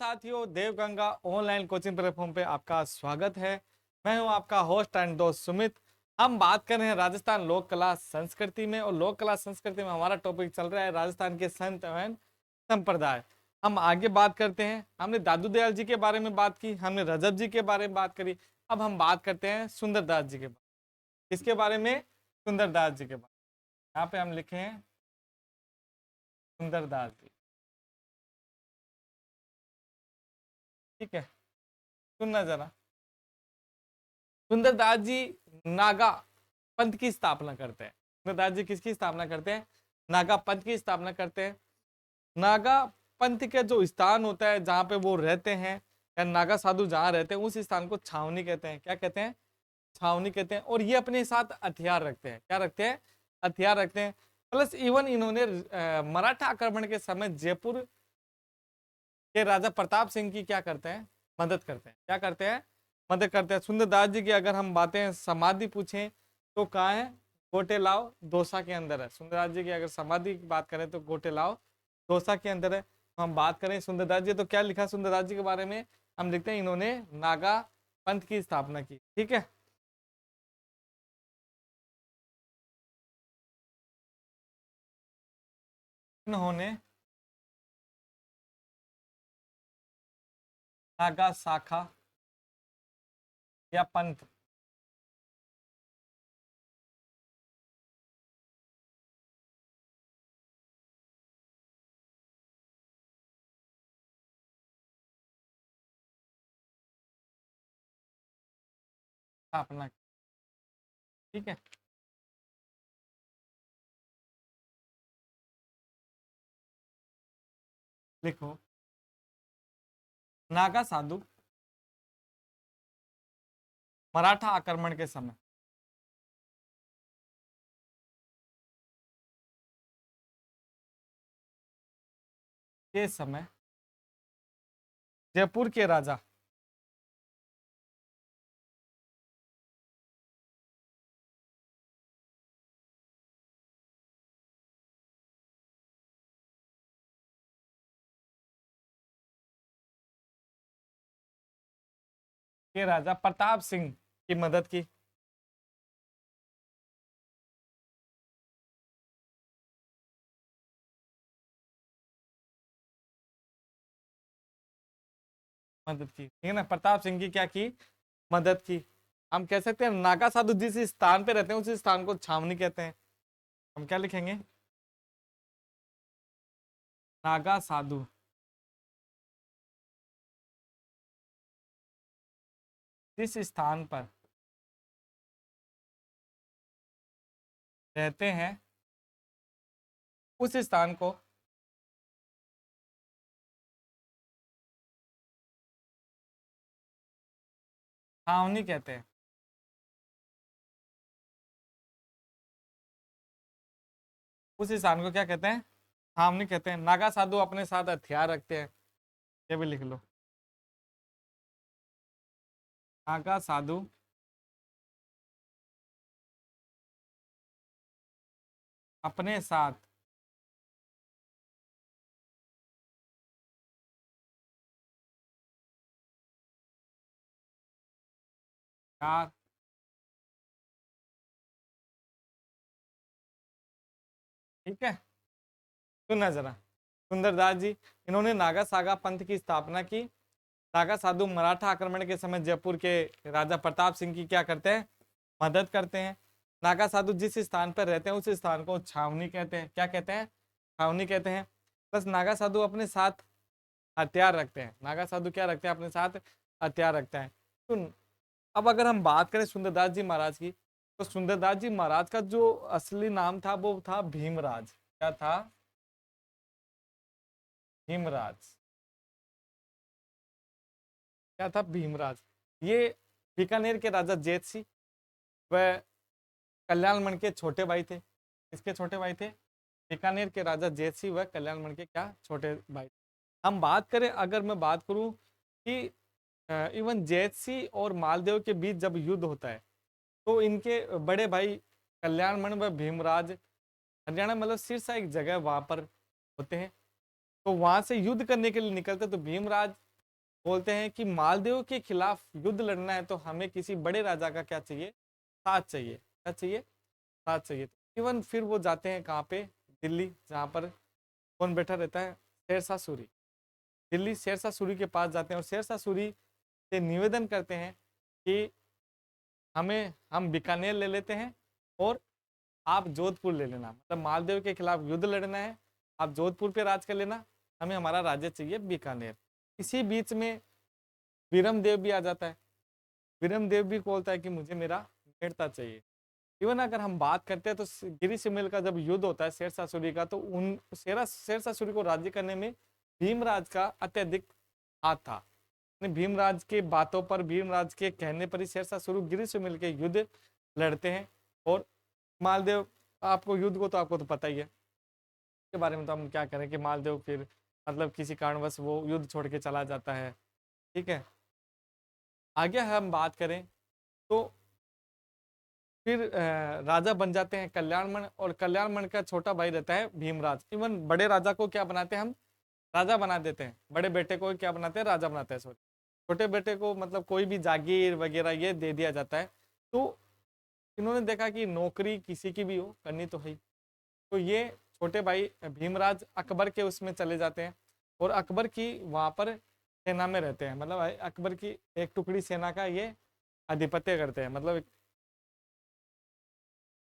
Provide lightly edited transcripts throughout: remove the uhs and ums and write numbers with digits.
साथियों, Devganga online coaching platform पे आपका स्वागत है। मैं हूं आपका होस्ट एंड दोस्त सुमित। हम बात कर रहे हैं राजस्थान लोक कला संस्कृति में, और लोक कला संस्कृति में हमारा टॉपिक चल रहा है राजस्थान के संत एवं संप्रदाय। हम आगे बात करते हैं। हमने दादू दयाल जी के बारे में बात की, हमने रजब जी के बारे में बात करी। अब हम बात करते हैं सुंदरदास जी के बारे में। किसके बारे में? सुंदरदास जी के बारे में। यहाँ पे हम लिखे हैं सुंदरदास जी। ठीक है, सुनना जरा। सुंदरदास जी नागा पंथ की स्थापना करते हैं। सुंदरदास जी किसकी स्थापना करते हैं? नागा पंथ की स्थापना करते हैं। नागा पंथ के जो स्थान होता है जहाँ पे वो रहते हैं, या नागा साधु जहाँ रहते हैं, उस स्थान को छावनी कहते हैं। क्या कहते हैं? छावनी कहते हैं। और ये अपने साथ हथियार रखते हैं। क्या रखते हैं? हथियार रखते हैं। प्लस इवन इन्होंने मराठा आक्रमण के समय जयपुर के राजा प्रताप सिंह की क्या करते हैं? मदद करते हैं। क्या करते हैं? मदद करते हैं। सुंदरदास जी की अगर हम बातें समाधि पूछें तो कहाँ है? गोटेलाव दौसा के अंदर है। सुंदरदास जी की अगर समाधि की बात करें तो गोटेलाव दौसा के अंदर है। हम बात करें सुंदरदास जी तो क्या लिखा सुंदरदास जी के बारे में? हम लिखते हैं इन्होंने नागा पंथ की स्थापना की। ठीक है, इन्होंने नागा शाखा या पंथ स्थापना की। ठीक है, लिखो। नागा साधु मराठा आक्रमण के समय जयपुर के राजा प्रताप सिंह की मदद की। मदद की, ठीक है ना? प्रताप सिंह की क्या की? मदद की। हम कह सकते हैं नागा साधु जिस स्थान पे रहते हैं उस स्थान को छावनी कहते हैं। हम क्या लिखेंगे? नागा साधु जिस स्थान पर रहते हैं उस स्थान को छावनी कहते हैं। उस स्थान को क्या कहते हैं? छावनी कहते हैं। नागा साधु अपने साथ हथियार रखते हैं। ये भी लिख लो। नागा साधु अपने साथ हथियार, ठीक है। सुनना जरा। सुंदरदास जी इन्होंने नागा सागा पंथ की स्थापना की। नागा साधु मराठा आक्रमण के समय जयपुर के राजा प्रताप सिंह की क्या करते हैं? मदद करते हैं। नागा साधु जिस स्थान पर रहते हैं उस स्थान को छावनी कहते हैं। क्या कहते हैं? छावनी कहते हैं। बस नागा साधु अपने साथ हथियार रखते हैं। नागा साधु क्या रखते हैं? अपने साथ हथियार रखते हैं। तो अब अगर हम बात करें सुंदरदास जी महाराज की, तो सुंदरदास जी महाराज का जो असली नाम था वो था भीमराज। क्या था? भीमराज। क्या था? भीमराज। ये बीकानेर के राजा जेत सिंह व कल्याणमण के छोटे भाई थे। किसके छोटे भाई थे? बीकानेर के राजा जेत सिंह व कल्याणमण के क्या छोटे भाई। हम बात करें, अगर मैं बात करूं कि इवन जेत सिंह और मालदेव के बीच जब युद्ध होता है तो इनके बड़े भाई कल्याणमण व भीमराज हरियाणा मतलब सिरसा एक जगह वहां पर होते हैं। तो वहां से युद्ध करने के लिए निकलते तो भीमराज बोलते हैं कि मालदेव के खिलाफ युद्ध लड़ना है तो हमें किसी बड़े राजा का क्या चाहिए, साथ चाहिए। क्या चाहिए? साथ चाहिए। इवन फिर वो जाते हैं कहाँ पे, दिल्ली, जहाँ पर कौन बैठा रहता है, शेरशाह सूरी। दिल्ली शेरशाह सूरी के पास जाते हैं और शेरशाह सूरी से निवेदन करते हैं कि हम बीकानेर ले लेते हैं और आप जोधपुर ले लेना, मतलब मालदेव के खिलाफ युद्ध लड़ना है, आप जोधपुर पे राज कर लेना, हमें हमारा राज्य चाहिए बीकानेर। इसी बीच में विरम देव भी आ जाता है। विरम देव भी बोलता है कि मुझे मेरा मेड़ता चाहिए। इवन अगर हम बात करते हैं तो गिरी सिमल का जब युद्ध होता है शेरशाह सूरी का, तो उन शेरशाह सूरी को राज्य करने में भीमराज का अत्यधिक हाथ था। भीमराज के बातों पर, भीमराज के कहने पर ही शेरशाह सूरी गिरी से मिलकर युद्ध लड़ते हैं। और मालदेव, आपको युद्ध को तो आपको तो पता ही है, इसके बारे में तो हम क्या करें कि मालदेव फिर मतलब किसी कारणवश वो युद्ध छोड़ के चला जाता है। ठीक है, आगे हम बात करें तो फिर राजा बन जाते हैं कल्याणमण, और कल्याणमण का छोटा भाई रहता है भीमराज। इवन बड़े राजा को क्या बनाते हैं हम, राजा बना देते हैं, बड़े बेटे को क्या बनाते हैं, राजा बनाते हैं, सॉरी, छोटे बेटे को मतलब कोई भी जागीर वगैरह ये दे दिया जाता है। तो इन्होंने देखा कि नौकरी किसी की भी हो करनी तो है, तो ये छोटे भाई भीमराज अकबर के उसमें चले जाते हैं और अकबर की वहां पर सेना में रहते हैं, मतलब अकबर की एक टुकड़ी सेना का ये आधिपत्य करते हैं। मतलब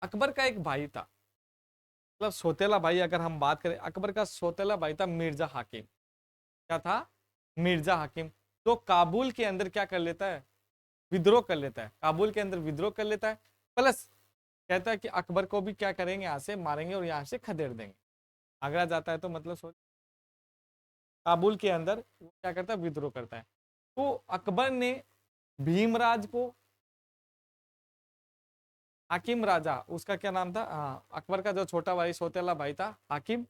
अकबर का एक भाई था, मतलब सौतेला भाई, अगर हम बात करें अकबर का सौतेला भाई था मिर्जा हाकिम। क्या था? मिर्जा हाकिम। तो काबुल के अंदर क्या कर लेता है, विद्रोह कर लेता है, काबुल के अंदर विद्रोह कर लेता है, प्लस कहता है कि अकबर को भी क्या करेंगे, यहाँ से मारेंगे और यहाँ से खदेड़ देंगे। आगरा जाता है तो मतलब सोच, काबुल के अंदर वो क्या करता है, विद्रोह करता है। तो अकबर ने भीमराज को, हाकिम राजा उसका क्या नाम था, हाँ, अकबर का जो छोटा भाई सौतेला भाई था हाकिम,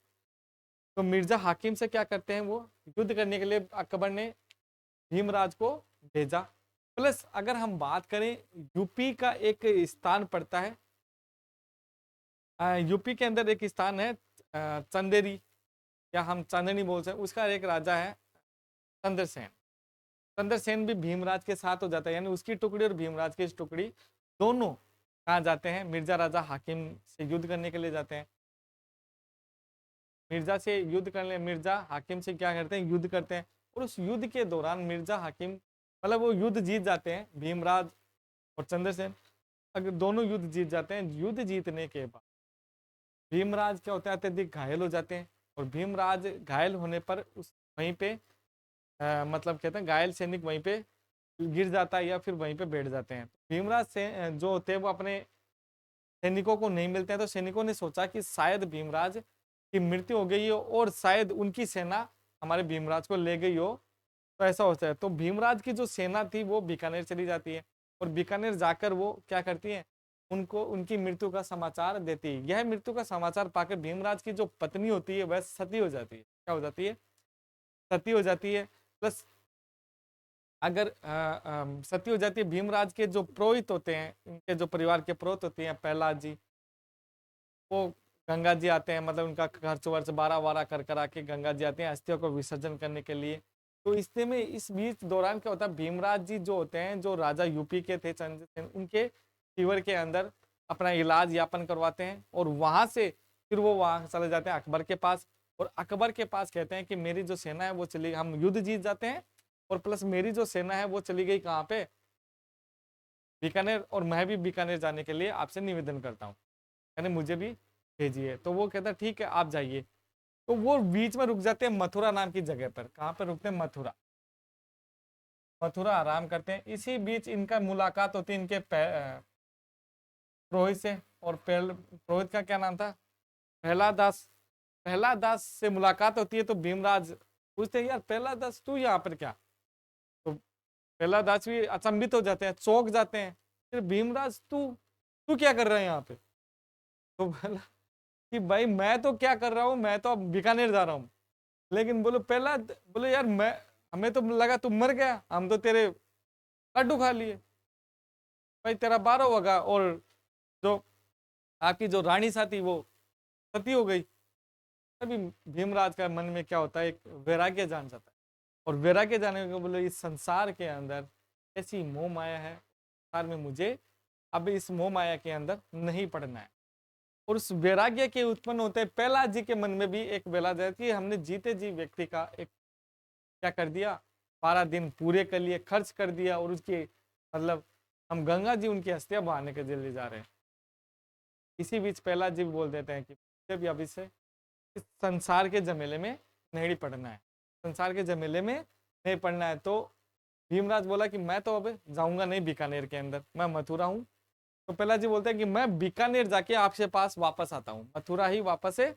तो मिर्जा हाकिम से क्या करते हैं, वो युद्ध करने के लिए अकबर ने भीमराज को भेजा। प्लस अगर हम बात करें यूपी का एक स्थान पड़ता है, यूपी के अंदर एक स्थान है चंदेरी, या हम चांदनी बोल सकते हैं, उसका एक राजा है चंद्रसेन। चंद्रसेन भी भीमराज के साथ हो जाता है, यानी उसकी टुकड़ी और भीमराज की टुकड़ी दोनों कहाँ जाते हैं, मिर्जा राजा हाकिम से युद्ध करने के लिए जाते हैं। मिर्जा से युद्ध करने, मिर्जा हाकिम से क्या करते हैं, युद्ध करते हैं। और उस युद्ध के दौरान मिर्जा हाकिम, मतलब वो युद्ध जीत जाते हैं, भीमराज और चंद्रसेन अगर दोनों युद्ध जीत जाते हैं। युद्ध जीतने के बाद भीमराज क्या होता है, अत्यधिक घायल हो जाते हैं, और भीमराज घायल होने पर उस वहीं पे मतलब कहते हैं घायल सैनिक वहीं पे गिर जाता है या फिर वहीं पे बैठ जाते हैं। भीमराज से जो होते हैं वो अपने सैनिकों को नहीं मिलते हैं, तो सैनिकों ने सोचा कि शायद भीमराज की मृत्यु हो गई हो और शायद उनकी सेना हमारे भीमराज को ले गई हो, तो ऐसा होता है। तो भीमराज की जो सेना थी वो बीकानेर चली जाती है, और बीकानेर जाकर वो क्या करती है, उनको उनकी मृत्यु का समाचार देती है। यह मृत्यु का समाचार पाकर भीमराज की जो पत्नी होती है वह सती हो जाती है। क्या हो जाती है? सती हो जाती है। प्लस अगर सती हो जाती है, भीमराज के जो पुरोहित होते हैं, इनके जो परिवार के पुरोहित होते हैं प्रहलाद जी, वो गंगा जी आते हैं, मतलब उनका खर्च वर्च 12 कर करा के गंगा जी आते हैं अस्थियों को विसर्जन करने के लिए। तो इससे में इस बीच दौरान क्या होता है, भीमराज जी जो होते हैं, जो राजा यूपी के थे चंद्रसेन, उनके शिविर के अंदर अपना इलाज यापन करवाते हैं, और वहां से फिर वो वहां चले जाते हैं अकबर के पास। और अकबर के पास कहते हैं कि मेरी जो सेना है वो चली, हम युद्ध जीत जाते हैं, और प्लस मेरी जो सेना है वो चली गई कहाँ पे, बीकानेर, और मैं भी बीकानेर जाने के लिए आपसे निवेदन करता हूँ, यानी मुझे भी भेजिए। तो वो कहता है ठीक है आप जाइए। तो वो बीच में रुक जाते हैं मथुरा नाम की जगह पर। कहाँ पर रुकते हैं? मथुरा। मथुरा आराम करते हैं। इसी बीच इनका मुलाकात होती है इनके पुरोहित से, और पुरोहित का क्या नाम था, प्रहलाद दास। प्रहलाद दास से मुलाकात होती है, तो भीमराज पूछते हैं यार प्रहलाद दास तू यहाँ पर क्या, तो प्रहलाद दास भी अचंभित हो जाते हैं, चौंक जाते हैं। फिर भीमराज तू तू क्या कर रहा है यहाँ पे, तो बोला कि भाई मैं तो क्या कर रहा हूँ, मैं तो अब बीकानेर जा रहा हूँ। लेकिन बोलो पहला, बोले यार मैं, हमें तो लगा तू मर गया, हम तो तेरे लड्डू खा लिए। भाई तेरा 12 होगा, और जो आपकी जो रानी सा थी वो सती हो गई। तभी भीमराज का मन में क्या होता है, एक वैराग्य जान जाता है, और वैराग्य जाने को बोले इस संसार के अंदर ऐसी मोह माया है, संसार में मुझे अब इस मोह माया के अंदर नहीं पड़ना है। और उस वैराग्य के उत्पन्न होते प्रहलाद जी के मन में भी एक वैराग्य है कि हमने जीते जी व्यक्ति का एक क्या कर दिया, 12 दिन पूरे कर लिए, खर्च कर दिया, और उसकी मतलब हम गंगा जी उनकी हस्तियां बहाने के लिए जा रहे हैं। इसी बीच प्रहलाद जी भी बोल देते हैं कि मुझे भी अभी से इस संसार के झमेले में नहीं पड़ना है, संसार के झमेले में नहीं पड़ना है। तो भीमराज बोला कि मैं तो अब जाऊंगा नहीं बीकानेर के अंदर, मैं मथुरा हूँ। तो प्रहलाद जी बोलते हैं कि मैं बीकानेर जाके आपके पास वापस आता हूँ, मथुरा ही वापस से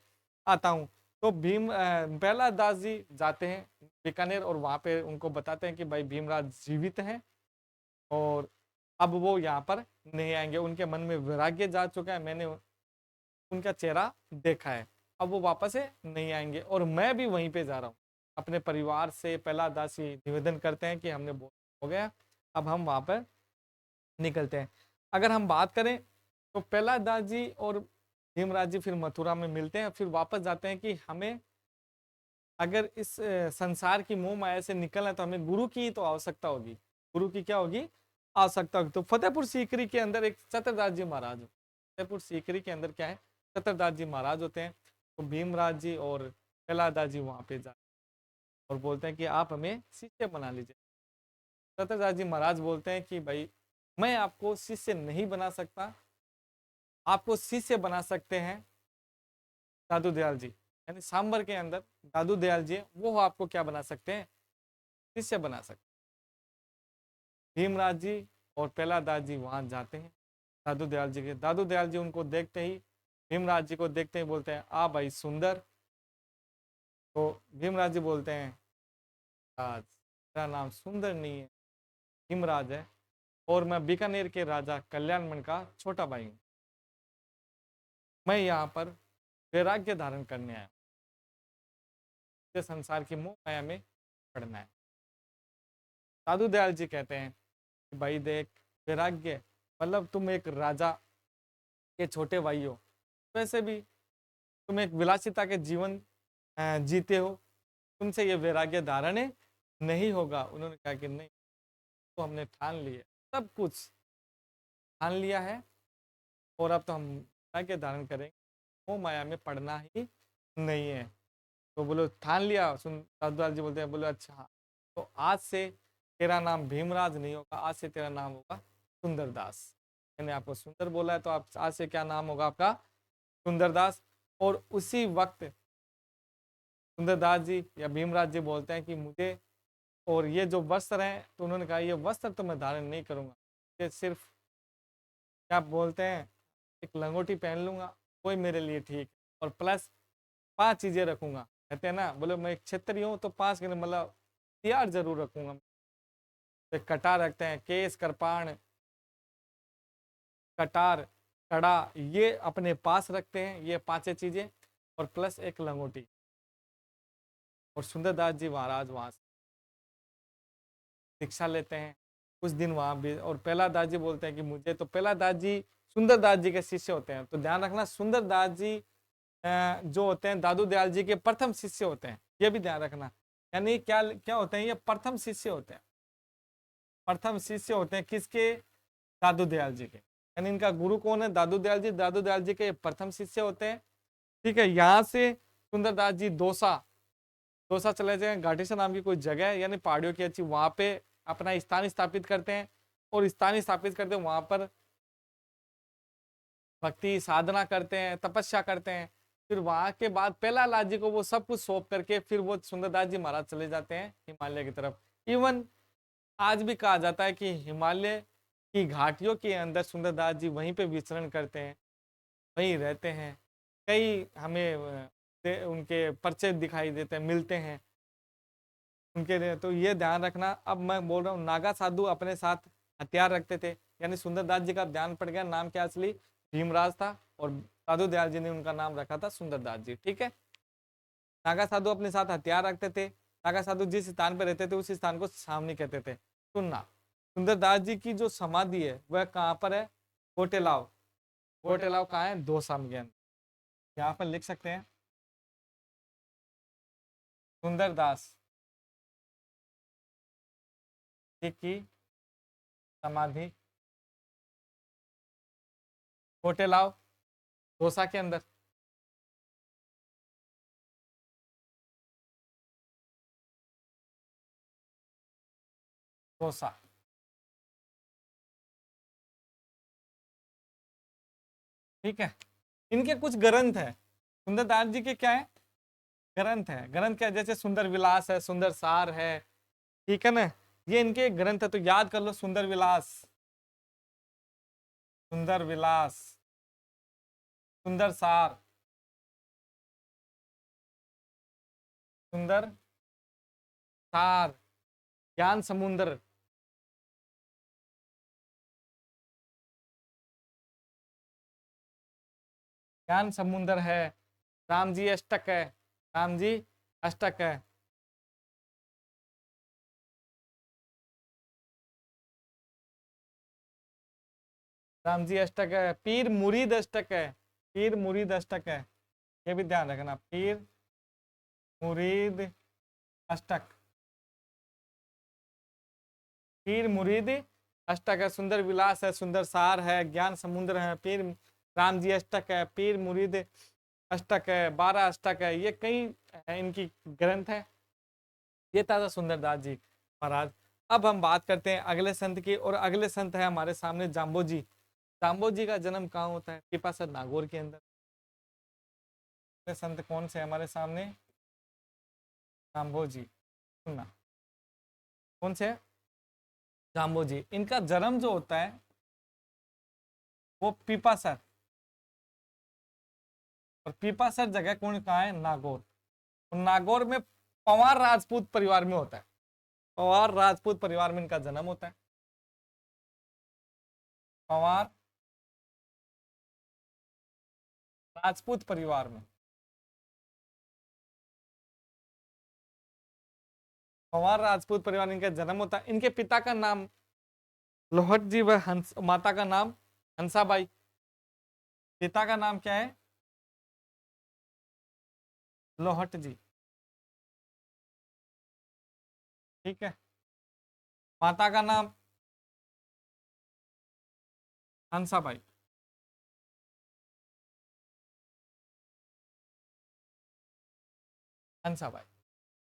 आता हूँ। तो प्रहलाद दास जी जाते हैं बीकानेर और वहां पे उनको बताते हैं कि भाई भीमराज जीवित हैं और अब वो यहाँ पर नहीं आएंगे, उनके मन में वैराग्य जा चुका है, मैंने उनका चेहरा देखा है, अब वो वापस से नहीं आएंगे। और मैं भी वहीं पे जा रहा हूँ अपने परिवार से। प्रहलाद दास जी निवेदन करते हैं कि हमने बहुत हो गया, अब हम वहां पर निकलते हैं। अगर हम बात करें तो प्रहलाद दास जी और भीमराज जी फिर मथुरा में मिलते हैं, फिर वापस जाते हैं कि हमें अगर इस संसार की मोह माया से निकलना है तो हमें गुरु की तो आवश्यकता होगी। गुरु की क्या होगी? आवश्यकता होगी। तो फतेहपुर सीकरी के अंदर एक चतुरदास जी महाराज, फतेहपुर सीकरी के अंदर क्या है, चतुरदास जी महाराज होते हैं। तो भीमराज जी और प्रहलाद दास जी वहां पे जाते और बोलते हैं कि आप हमें शिष्य बना लीजिए। चतुरदास जी महाराज बोलते हैं कि भाई मैं आपको शिष्य नहीं बना सकता, आपको शिष्य बना सकते हैं दादू दयाल जी, यानी सांबर के अंदर दादू दयाल जी वो आपको क्या बना सकते हैं, शिष्य बना सकते। भीमराज जी और प्रहलाद दास जी वहां जाते हैं दादू दयाल जी के। दादू दयाल जी उनको देखते ही, भीमराज जी को देखते ही बोलते हैं आ भाई सुंदर। तो भीमराज जी बोलते हैं आज मेरा नाम सुंदर नहीं है, भीमराज है, और मैं बीकानेर के राजा कल्याणमल का छोटा भाई हूँ। मैं यहाँ पर वैराग्य धारण करने आया, मुझे संसार की मोह माया में पड़ना है। दादू दयाल जी कहते हैं कि भाई देख, वैराग्य मतलब तुम एक राजा के छोटे भाई हो, वैसे भी तुम एक विलासिता के जीवन जीते हो, तुमसे ये वैराग्य धारण नहीं होगा। उन्होंने कहा कि नहीं, तो हमने ठान लिया, सब कुछ ठान लिया है, और अब तो हम वैराग्य धारण करेंगे, वो माया में पड़ना ही नहीं है। तो बोलो ठान लिया। सुन दादूलाल जी बोलते हैं, बोलो अच्छा, तो आज से तेरा नाम भीमराज नहीं होगा, आज से तेरा नाम होगा सुंदरदास। मैंने आपको सुंदर बोला है, तो आप आज से क्या नाम होगा आपका? सुंदरदास। और उसी वक्त सुंदरदास जी या भीमराज जी बोलते हैं कि मुझे और ये जो वस्त्र हैं, तो उन्होंने कहा ये वस्त्र तो मैं धारण नहीं करूंगा, ये सिर्फ क्या बोलते हैं एक लंगोटी पहन लूंगा, कोई मेरे लिए ठीक, और प्लस 5 चीजें रखूंगा। कहते हैं ना, बोले मैं एक क्षत्रिय हूँ तो 5 मतलब हथियार जरूर रखूंगा। तो कटार रखते हैं, केस करपाण कटार कड़ा, ये अपने पास रखते हैं, ये 5 चीजें, और प्लस एक लंगोटी। और सुंदरदास जी महाराज वहां से शिक्षा लेते हैं कुछ दिन वहां भी। और प्रहलाद दास जी बोलते हैं कि मुझे तो प्रहलाद दास जी सुंदरदास जी के शिष्य होते हैं। तो ध्यान रखना, सुंदरदास जी जो होते हैं दादू दयाल जी के प्रथम शिष्य होते हैं, ये भी ध्यान रखना। यानी क्या क्या होते हैं, ये प्रथम शिष्य होते हैं। प्रथम शिष्य होते हैं किसके? दादू दयाल जी के। यानी इनका गुरु कौन है? दादू दयाल जी। दादू दयाल जी के प्रथम शिष्य होते हैं। ठीक है, यहाँ से सुंदरदास जी दौसा दौसा चले जाए, घाटीसा नाम की कोई जगह है, यानी पहाड़ियों की अच्छी, वहां पे अपना स्थान स्थापित करते हैं। और स्थान स्थापित करते हैं वहां पर भक्ति साधना करते हैं, तपस्या करते हैं। फिर वहां के बाद प्रहलाद जी को वो सब कुछ सौंप करके फिर वो सुंदरदास जी महाराज चले जाते हैं हिमालय की तरफ। इवन आज भी कहा जाता है कि हिमालय की घाटियों के अंदर सुंदरदास जी वहीं पे विचरण करते हैं, वहीं रहते हैं। कई हमें उनके परिचय दिखाई देते हैं, मिलते हैं उनके लिए। तो ये ध्यान रखना। अब मैं बोल रहा हूँ, नागा साधु अपने साथ हथियार रखते थे, यानी सुंदरदास जी का ध्यान पड़ गया, नाम क्या असली? भीमराज था, और साधु दयाल जी ने उनका नाम रखा था सुंदरदास जी। ठीक है, नागा साधु अपने साथ हथियार रखते थे। नागा साधु जिस स्थान पर रहते थे उस स्थान को सामने कहते थे। सुनना, सुंदरदास जी की जो समाधि है वह कहाँ पर है? कोटेलाव। कोटेलाव कहाँ है? दौसा के अंदर। यहाँ पर लिख सकते हैं सुंदरदास की समाधि कोटे लाओ डोसा के अंदर। डोसा, ठीक है। इनके कुछ ग्रंथ है, सुंदरदास जी के क्या है, ग्रंथ है। ग्रंथ क्या है, जैसे सुंदर विलास है, सुंदर सार है, ठीक है ना, ये इनके ग्रंथ है। तो याद कर लो, सुंदर विलास, सुंदर विलास, सुंदर सार, सुंदर सार, ज्ञान समुद्र, ज्ञान समुद्र है, राम जी अष्टक है, राम जी अष्टक है, राम जी अष्टक है, पीर मुरीद अष्टक है, पीर मुरीद अष्टक है, ये भी ध्यान रखना, पीर मुरीद अष्टक, पीर मुरीद अष्टक है, सुंदर विलास है, सुंदर सार है, ज्ञान समुद्र है, पीर राम जी अष्टक है, पीर मुरीद अष्टक है, 12 अष्टक है, ये कई इनकी ग्रंथ है। ये था सुंदरदास जी महाराज। अब हम बात करते हैं अगले संत की, और अगले संत है हमारे सामने जाम्बो जी। जाम्बो जी का जन्म कहाँ होता है, पिपासा नागौर के अंदर। अगले संत कौन से हमारे सामने, जाम्बो जी, सुनना कौन से, जाम्बो जी। इनका जन्म जो होता है वो पीपासर, और पीपासर जगह कौन कहाँ है, नागौर। और नागौर में पवार राजपूत परिवार में होता है, पवार राजपूत परिवार में इनका जन्म होता है। पवार राजपूत परिवार में, पवार राजपूत परिवार में इनका जन्म होता है। इनके पिता का नाम लोहट जी व हंस, माता का नाम हंसाबाई। पिता का नाम क्या है, लोहट जी, ठीक है। माता का नाम हंसाबाई। हंसाबाई,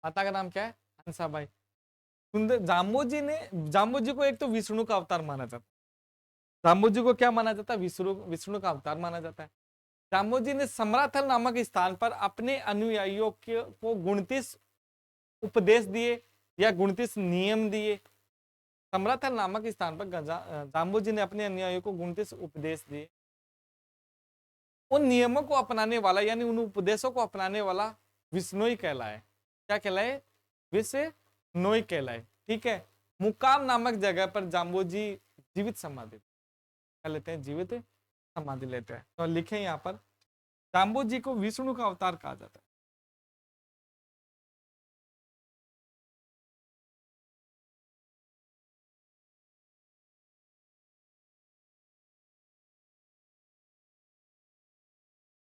माता का नाम क्या है, हंसाबाई। सुंदर जाम्बो जी ने, जाम्बो जी को एक तो विष्णु का अवतार माना जाता है। जाम्बो जी को क्या माना जाता है, विष्णु, विष्णु का अवतार माना जाता है। जाम्बो जी ने समराथल नामक स्थान पर अपने अनुयायियों को 29 उपदेश दिए या 29 नियम दिए। समराथल नामक स्थान पर जाम्बो जी ने अपने अनुयायियों को 29 उपदेश दिए। उन नियमों को अपनाने वाला, यानी उन उपदेशों को अपनाने वाला विष्णोई कहलाए। क्या कहलाए, विष्णोई कहलाए, ठीक है। मुकाम नामक जगह पर जाम्बो जी जीवित समाधि लेते हैं, जीवित समाधि लेते हैं। तो लिखे यहाँ पर, जाम्बो जी को विष्णु का अवतार कहा जाता है।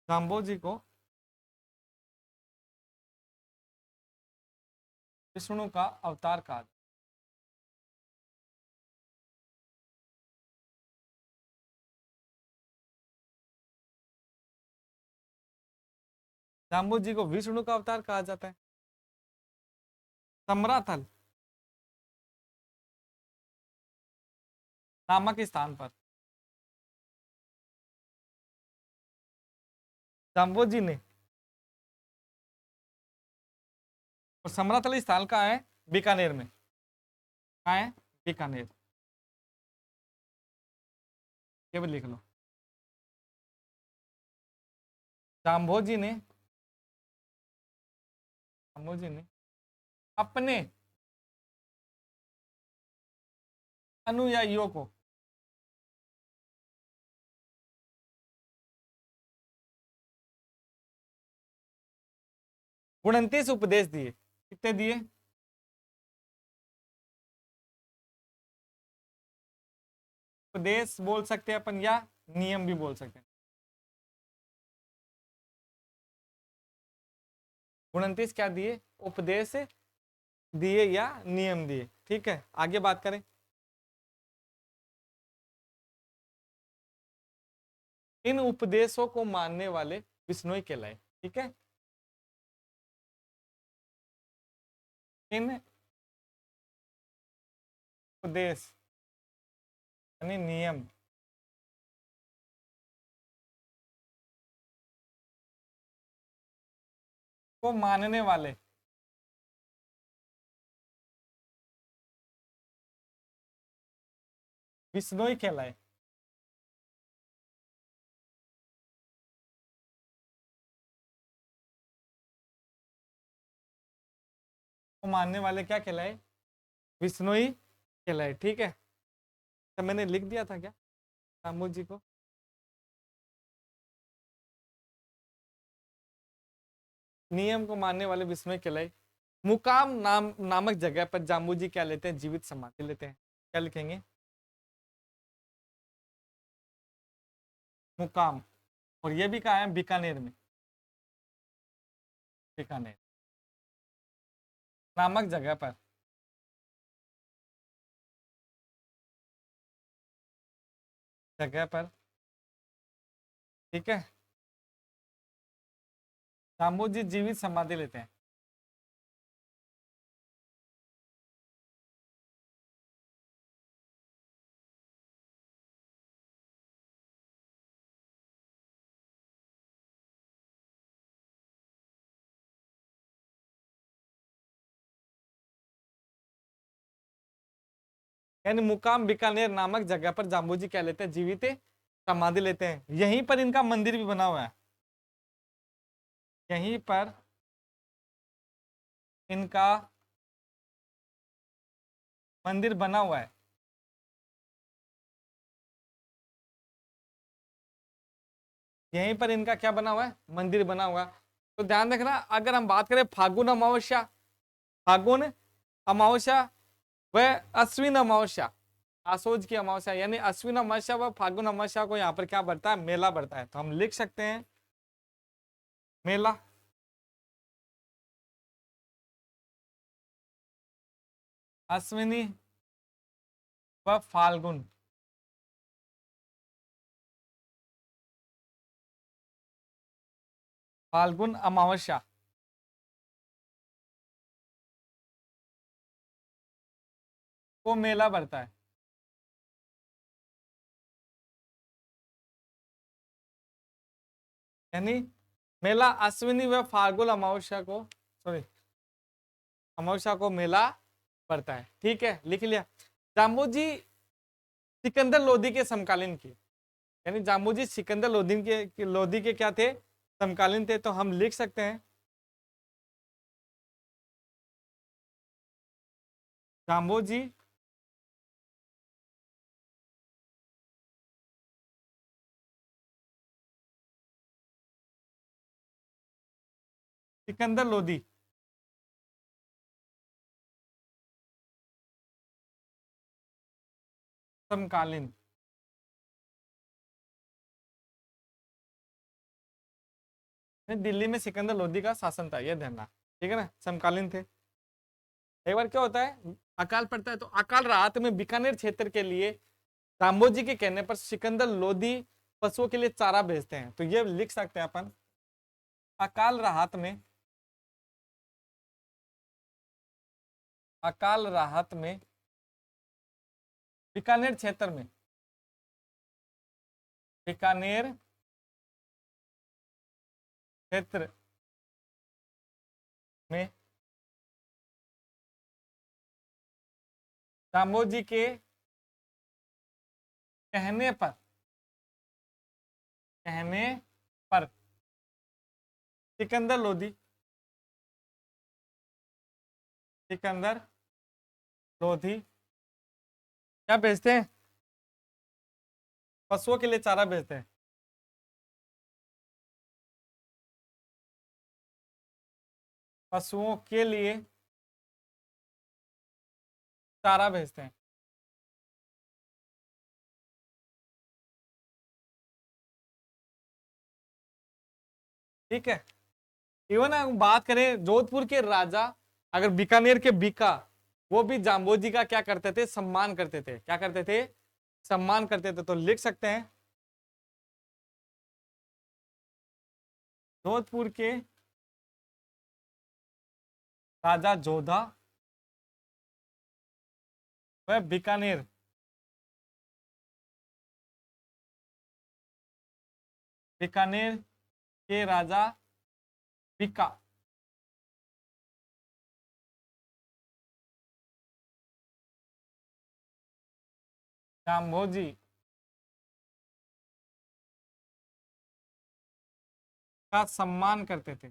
जाम्बो जी को विष्णु का अवतार कहा जाता है। जाम्बो जी को विष्णु का अवतार कहा जाता है। समराथल नामक स्थान पर जाम्बो जी ने, और समराथल स्थान कहाँ है, बीकानेर में। कहाँ है, बीकानेर, ये भी लिख लो। जाम्बो जी ने, जाम्बो जी ने अपने अनुयायियों को 29 उपदेश दिए। कितने दिए, उपदेश बोल सकते हैं अपन, या नियम भी बोल सकते हैं। 29 क्या दिए, उपदेश दिए या नियम दिए, ठीक है, आगे बात करें। इन उपदेशों को मानने वाले विष्णोई कहलाए। ठीक है, इन उपदेश यानी नियम को मानने वाले विष्णोई कहलाए। को मानने वाले क्या कहलाए? विष्णोई कहलाए। ठीक है, तो मैंने लिख दिया था क्या रामू जी को? नियम को मानने वाले विष्णु कहलाए। मुकाम नामक जगह पर जाम्बू जी क्या लेते हैं? जीवित समाधि लेते हैं। क्या लिखेंगे? मुकाम। और ये भी कहा है? बीकानेर में। बीकानेर नामक जगह पर ठीक है, जाम्बू जी जीवित समाधि लेते हैं। यानी मुकाम बीकानेर नामक जगह पर जाम्बू जी क्या लेते हैं? जीवित समाधि लेते हैं। यहीं पर इनका मंदिर भी बना हुआ है। यहीं पर इनका मंदिर बना हुआ है। यहीं पर इनका क्या बना हुआ है? मंदिर बना हुआ है। तो ध्यान रखना, अगर हम बात करें फागुन अमावस्या, फागुन अमावस्या व अश्विन अमावस्या, आसोज की अमावस्या यानी अश्विन अमावस्या व फागुन अमावस्या को यहाँ पर क्या बढ़ता है? मेला बढ़ता है। तो हम लिख सकते हैं मेला। अश्विनी व फाल्गुन फाल्गुन अमावस्या को मेला बढ़ता है। यानी मेला अश्विनी व फाल्गुन अमावस्या को, सॉरी, अमावस्या को मेला पड़ता है। ठीक है, लिख लिया। जाम्बू जी सिकंदर लोधी के समकालीन की, यानी जाम्बू जी सिकंदर लोधी के क्या थे? समकालीन थे। तो हम लिख सकते हैं जाम्बू जी सिकंदर लोधी समकालीन। दिल्ली में सिकंदर लोधी का शासन था, ये ध्यान रखना। ठीक है ना, समकालीन थे। एक बार क्या होता है, अकाल पड़ता है, तो अकाल राहत में बीकानेर क्षेत्र के लिए काम्बोजी के कहने पर सिकंदर लोधी पशुओं के लिए चारा भेजते हैं। तो ये लिख सकते हैं अपन, अकाल राहत में, अकाल राहत में बीकानेर क्षेत्र में, बीकानेर क्षेत्र में काम्बोजी के कहने पर, कहने पर सिकंदर लोधी, सिकंदर लोधी क्या भेजते हैं? पशुओं के लिए चारा भेजते हैं। पशुओं के लिए चारा भेजते हैं। ठीक है, इवन हम बात करें जोधपुर के राजा, अगर बीकानेर के बीका वो भी जाम्बोजी का क्या करते थे, सम्मान करते थे। क्या करते थे, सम्मान करते थे। तो लिख सकते हैं जोधपुर के राजा जोधा व बीकानेर बीकानेर के राजा बीका जाम्बोजी का सम्मान करते थे।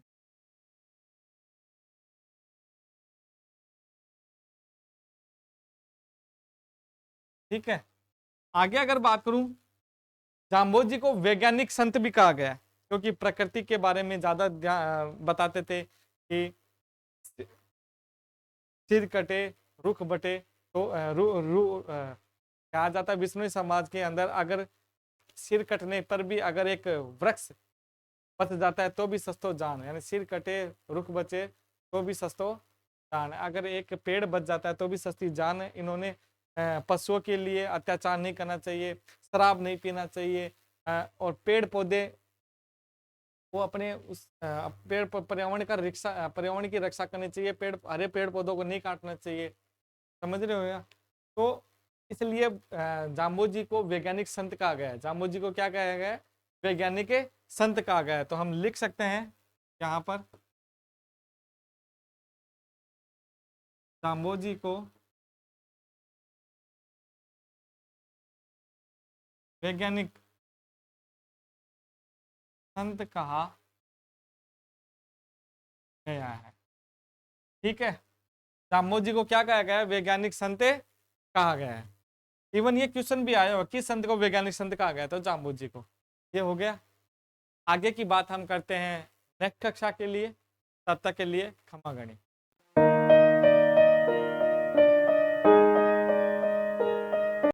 ठीक है, आगे अगर बात करूं, जाम्बोजी को वैज्ञानिक संत भी कहा गया है, क्योंकि प्रकृति के बारे में ज्यादा बताते थे कि सिर कटे रुख बटे, तो कहा जाता है विष्णु समाज के अंदर अगर सिर कटने पर भी अगर एक वृक्ष बच जाता है तो भी सस्तो जान, यानी सिर कटे रुख बचे तो भी सस्तो जान, अगर एक पेड़ बच जाता है तो भी सस्ती जान। इन्होंने पशुओं के लिए अत्याचार नहीं करना चाहिए, शराब नहीं पीना चाहिए, और पेड़ पौधे वो अपने उस पेड़ पर्यावरण की रक्षा करनी चाहिए, हरे पेड़ पौधों को नहीं काटना चाहिए। समझ रहे हो या? तो इसलिए जाम्बोजी को वैज्ञानिक संत कहा गया है। जाम्बोजी को क्या कहा गया है, वैज्ञानिक संत कहा गया है। तो हम लिख सकते हैं यहाँ पर जाम्बोजी को वैज्ञानिक संत कहा गया है। ठीक है, जाम्बोजी को क्या कहा गया है, वैज्ञानिक संत कहा गया है। इवन ये क्वेश्चन भी आया हो, किस संत को वैज्ञानिक संत कहा गया, तो जाम्बोजी को। ये हो गया। आगे की बात हम करते हैं नेक्स्ट कक्षा के लिए। तब तक के लिए क्षमा करें।